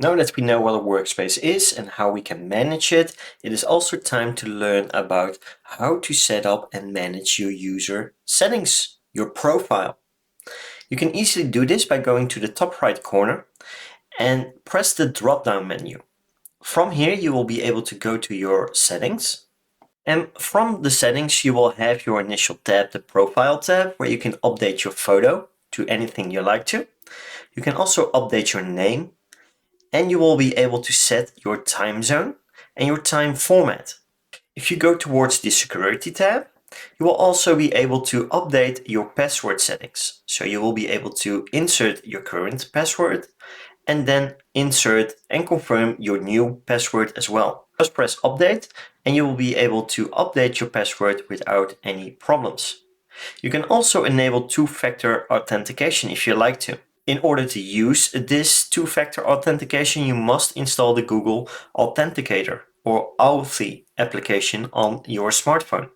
Now that we know what a workspace is and how we can manage it, it is also time to learn about how to set up and manage your user settings, your profile. You can easily do this by going to the top right corner and press the drop-down menu. From here, you will be able to go to your settings. And from the settings, you will have your initial tab, the profile tab, where you can update your photo to anything you like to. You can also update your name, and you will be able to set your time zone and your time format. If you go towards the security tab, you will also be able to update your password settings. So you will be able to insert your current password and then insert and confirm your new password as well. Just press update and you will be able to update your password without any problems. You can also enable two-factor authentication if you like to. In order to use this two-factor authentication, you must install the Google Authenticator or Authy application on your smartphone.